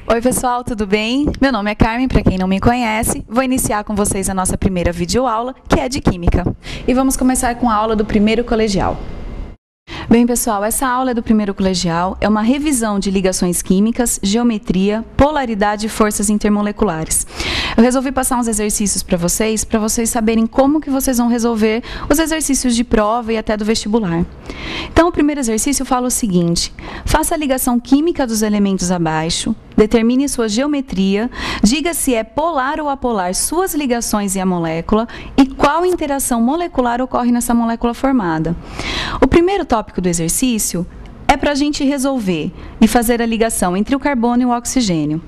Oi pessoal, tudo bem? Meu nome é Carmen, para quem não me conhece, vou iniciar com vocês a nossa primeira videoaula, que é de Química. E vamos começar com a aula do primeiro colegial. Bem pessoal, essa aula é do primeiro colegial, é uma revisão de ligações químicas, geometria, polaridade e forças intermoleculares. Eu resolvi passar uns exercícios para vocês saberem como que vocês vão resolver os exercícios de prova e até do vestibular. Então, o primeiro exercício fala o seguinte: faça a ligação química dos elementos abaixo, determine sua geometria, diga se é polar ou apolar suas ligações e a molécula e qual interação molecular ocorre nessa molécula formada. O primeiro tópico do exercício é para a gente resolver e fazer a ligação entre o carbono e o oxigênio.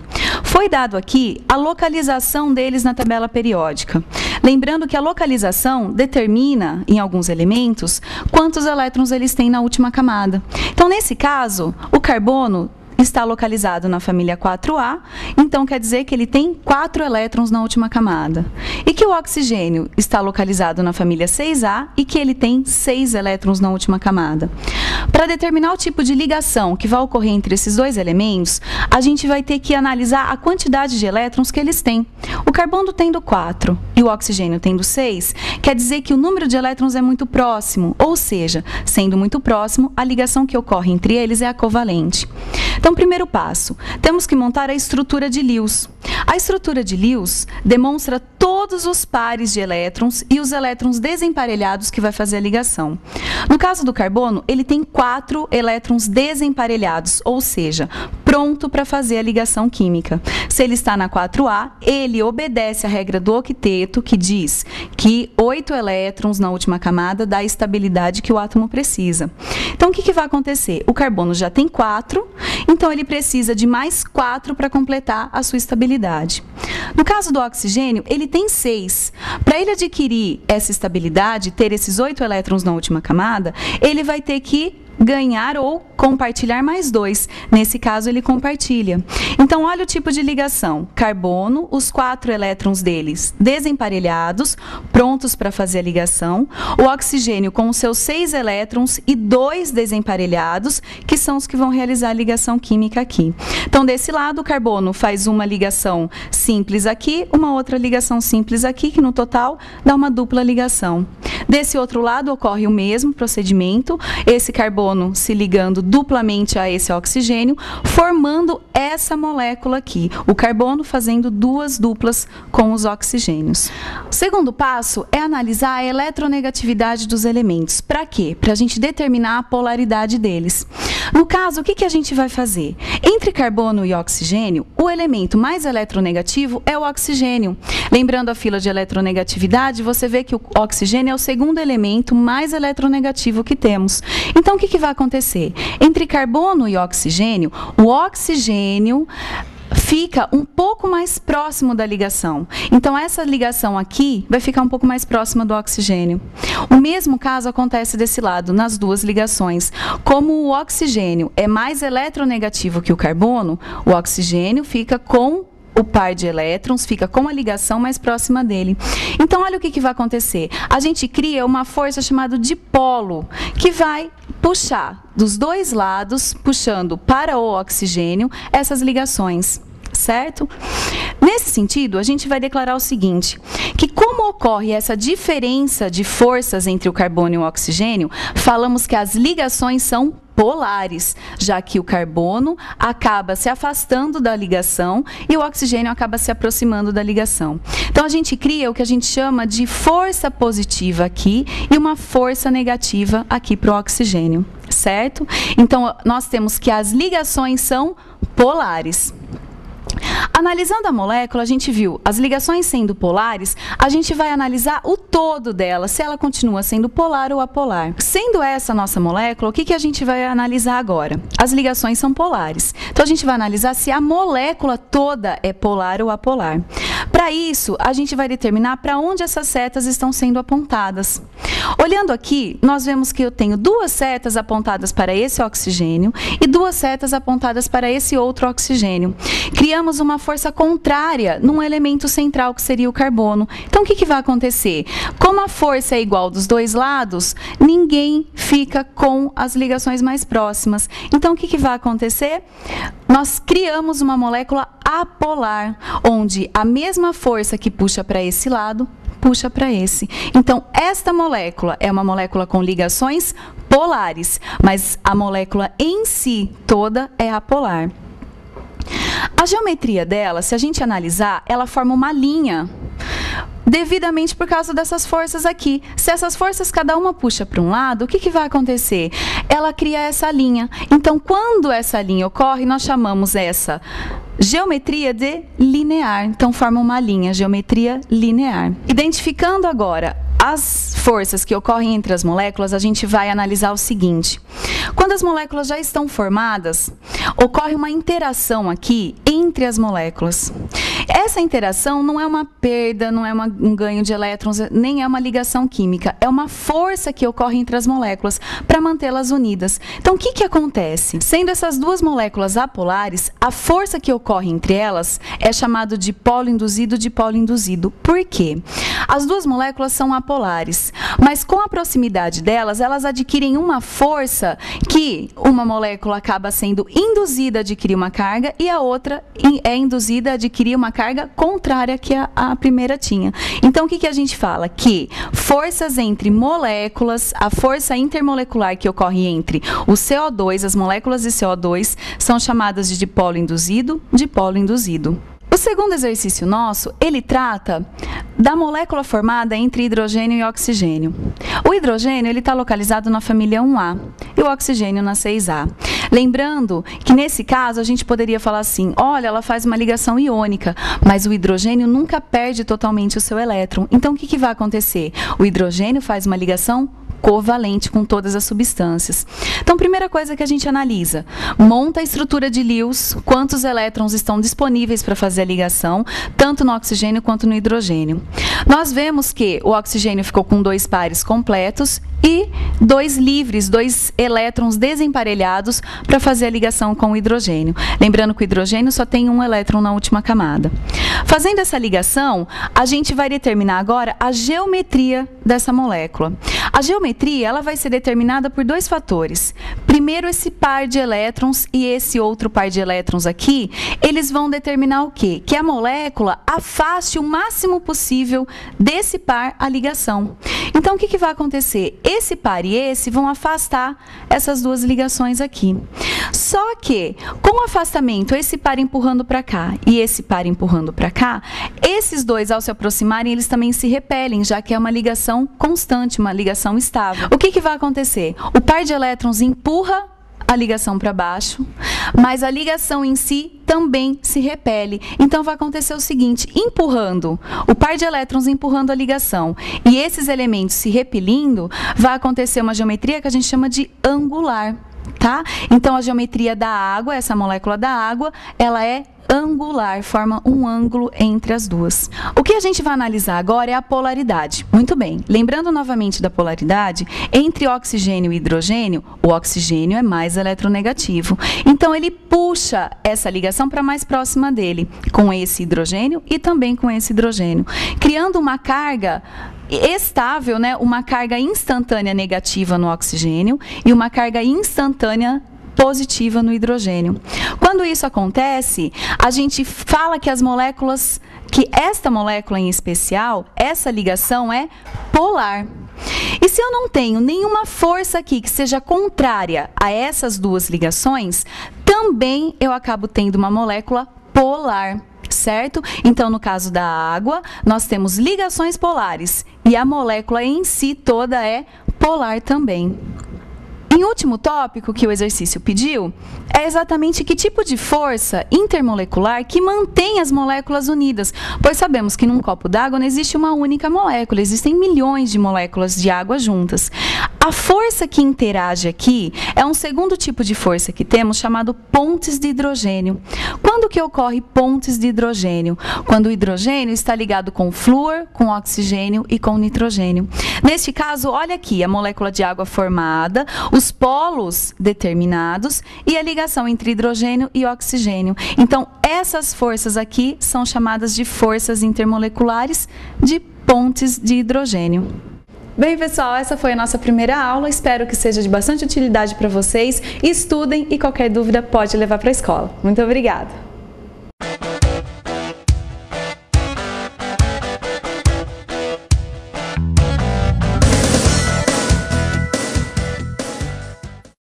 Foi dado aqui a localização deles na tabela periódica. Lembrando que a localização determina, em alguns elementos, quantos elétrons eles têm na última camada. Então, nesse caso, o carbono está localizado na família 4A, então quer dizer que ele tem 4 elétrons na última camada. E que o oxigênio está localizado na família 6A e que ele tem 6 elétrons na última camada. Para determinar o tipo de ligação que vai ocorrer entre esses dois elementos, a gente vai ter que analisar a quantidade de elétrons que eles têm. O carbono tendo 4 e o oxigênio tendo 6, quer dizer que o número de elétrons é muito próximo, ou seja, sendo muito próximo, a ligação que ocorre entre eles é a covalente. Então, primeiro passo, temos que montar a estrutura de Lewis. A estrutura de Lewis demonstra todos os pares de elétrons e os elétrons desemparelhados que vai fazer a ligação. No caso do carbono, ele tem 4 elétrons desemparelhados, ou seja, pronto para fazer a ligação química. Se ele está na 4A, ele obedece à regra do octeto, que diz que 8 elétrons na última camada dá a estabilidade que o átomo precisa. Então, o que vai acontecer? O carbono já tem 4, então ele precisa de mais 4 para completar a sua estabilidade. No caso do oxigênio, ele tem 6. Para ele adquirir essa estabilidade, ter esses 8 elétrons na última camada, ele vai ter que ganhar ou compartilhar mais 2. Nesse caso, ele compartilha. Então, olha o tipo de ligação. Carbono, os 4 elétrons deles desemparelhados, prontos para fazer a ligação. O oxigênio com os seus 6 elétrons e 2 desemparelhados, que são os que vão realizar a ligação química aqui. Então, desse lado, o carbono faz uma ligação simples aqui, uma outra ligação simples aqui, que no total dá uma dupla ligação. Desse outro lado, ocorre o mesmo procedimento, esse carbono se ligando duplamente a esse oxigênio, formando essa molécula aqui, o carbono fazendo 2 duplas com os oxigênios. O segundo passo é analisar a eletronegatividade dos elementos. Para quê? Para a gente determinar a polaridade deles. No caso, o que a gente vai fazer? Entre carbono e oxigênio, o elemento mais eletronegativo é o oxigênio. Lembrando a fila de eletronegatividade, você vê que o oxigênio é o segundo elemento mais eletronegativo que temos. Então, o que vai acontecer? Entre carbono e oxigênio, o oxigênio fica um pouco mais próximo da ligação. Então, essa ligação aqui vai ficar um pouco mais próxima do oxigênio. O mesmo caso acontece desse lado, nas duas ligações. Como o oxigênio é mais eletronegativo que o carbono, o oxigênio fica com o par de elétrons, fica com a ligação mais próxima dele. Então, olha o que vai acontecer. A gente cria uma força chamada dipolo, que vai puxar dos dois lados, puxando para o oxigênio, essas ligações. Certo? Nesse sentido, a gente vai declarar o seguinte, que como ocorre essa diferença de forças entre o carbono e o oxigênio, falamos que as ligações são polares, já que o carbono acaba se afastando da ligação e o oxigênio acaba se aproximando da ligação. Então, a gente cria o que a gente chama de força positiva aqui e uma força negativa aqui para o oxigênio, certo? Então, nós temos que as ligações são polares. Analisando a molécula, a gente viu as ligações sendo polares, a gente vai analisar o todo dela, se ela continua sendo polar ou apolar. Sendo essa a nossa molécula, o que a gente vai analisar agora? As ligações são polares. Então, a gente vai analisar se a molécula toda é polar ou apolar. Para isso, a gente vai determinar para onde essas setas estão sendo apontadas. Olhando aqui, nós vemos que eu tenho 2 setas apontadas para esse oxigênio e 2 setas apontadas para esse outro oxigênio. Criamos uma força contrária num elemento central, que seria o carbono. Então, o que vai acontecer? Como a força é igual dos dois lados, ninguém fica com as ligações mais próximas. Então, o que vai acontecer? nós criamos uma molécula apolar, onde a mesma força que puxa para esse lado, puxa para esse. Então, esta molécula é uma molécula com ligações polares, mas a molécula em si toda é apolar. A geometria dela, se a gente analisar, ela forma uma linha, devidamente por causa dessas forças aqui. Se essas forças, cada uma puxa para um lado, o que vai acontecer? Ela cria essa linha. Então, quando essa linha ocorre, nós chamamos essa geometria de linear. Então, forma uma linha, geometria linear. Identificando agora as forças que ocorrem entre as moléculas, a gente vai analisar o seguinte. Quando as moléculas já estão formadas, ocorre uma interação aqui entre as moléculas. Essa interação não é uma perda, não é um ganho de elétrons, nem é uma ligação química. É uma força que ocorre entre as moléculas para mantê-las unidas. Então, o que acontece? Sendo essas duas moléculas apolares, a força que ocorre entre elas é chamado de polo induzido de polo induzido. Por quê? As duas moléculas são apolares, mas com a proximidade delas, elas adquirem uma força que uma molécula acaba sendo induzida a adquirir uma carga e a outra é induzida a adquirir uma carga contrária que a primeira tinha. Então, o que a gente fala? Que forças entre moléculas, a força intermolecular que ocorre entre o CO2, as moléculas de CO2, são chamadas de dipolo induzido, dipolo induzido. O segundo exercício nosso, ele trata da molécula formada entre hidrogênio e oxigênio. O hidrogênio ele está localizado na família 1A e o oxigênio na 6A. Lembrando que nesse caso a gente poderia falar assim, olha, ela faz uma ligação iônica, mas o hidrogênio nunca perde totalmente o seu elétron. Então o que vai acontecer? O hidrogênio faz uma ligação covalente com todas as substâncias. Então, primeira coisa que a gente analisa, monta a estrutura de Lewis, quantos elétrons estão disponíveis para fazer a ligação, tanto no oxigênio quanto no hidrogênio. Nós vemos que o oxigênio ficou com 2 pares completos e 2 livres, 2 elétrons desemparelhados para fazer a ligação com o hidrogênio. Lembrando que o hidrogênio só tem 1 elétron na última camada. Fazendo essa ligação, a gente vai determinar agora a geometria dessa molécula. A geometria ela vai ser determinada por 2 fatores. Primeiro, esse par de elétrons e esse outro par de elétrons aqui, eles vão determinar o quê? Que a molécula afaste o máximo possível desse par a ligação. Então, o que vai acontecer? Esse par e esse vão afastar essas 2 ligações aqui. Só que, com o afastamento, esse par empurrando para cá e esse par empurrando para cá, esses 2, ao se aproximarem, eles também se repelem, já que é uma ligação constante, uma ligação estável. O que vai acontecer? O par de elétrons empurra a ligação para baixo, mas a ligação em si também se repele. Então, vai acontecer o seguinte, empurrando, o par de elétrons empurrando a ligação e esses elementos se repelindo, vai acontecer uma geometria que a gente chama de angular, tá? Então, a geometria da água, essa molécula da água, ela é angular, forma um ângulo entre as duas. O que a gente vai analisar agora é a polaridade. Muito bem, lembrando novamente da polaridade, entre oxigênio e hidrogênio, o oxigênio é mais eletronegativo. Então, ele puxa essa ligação para mais próxima dele, com esse hidrogênio e também com esse hidrogênio, criando uma carga estável, né? Uma carga instantânea negativa no oxigênio e uma carga instantânea positiva no hidrogênio. Quando isso acontece, a gente fala que as moléculas, que esta molécula em especial, essa ligação é polar. E se eu não tenho nenhuma força aqui que seja contrária a essas 2 ligações, também eu acabo tendo uma molécula polar. Certo? Então, no caso da água, nós temos ligações polares e a molécula em si toda é polar também. Em último tópico que o exercício pediu, é exatamente que tipo de força intermolecular que mantém as moléculas unidas, pois sabemos que num copo d'água não existe uma única molécula, existem milhões de moléculas de água juntas. A força que interage aqui é um segundo tipo de força que temos, chamado pontes de hidrogênio. Quando que ocorre pontes de hidrogênio? Quando o hidrogênio está ligado com flúor, com oxigênio e com nitrogênio. Neste caso, olha aqui, a molécula de água formada, os polos determinados e a ligação entre hidrogênio e oxigênio. Então, essas forças aqui são chamadas de forças intermoleculares de pontes de hidrogênio. Bem, pessoal, essa foi a nossa primeira aula. Espero que seja de bastante utilidade para vocês. Estudem e qualquer dúvida pode levar para a escola. Muito obrigada!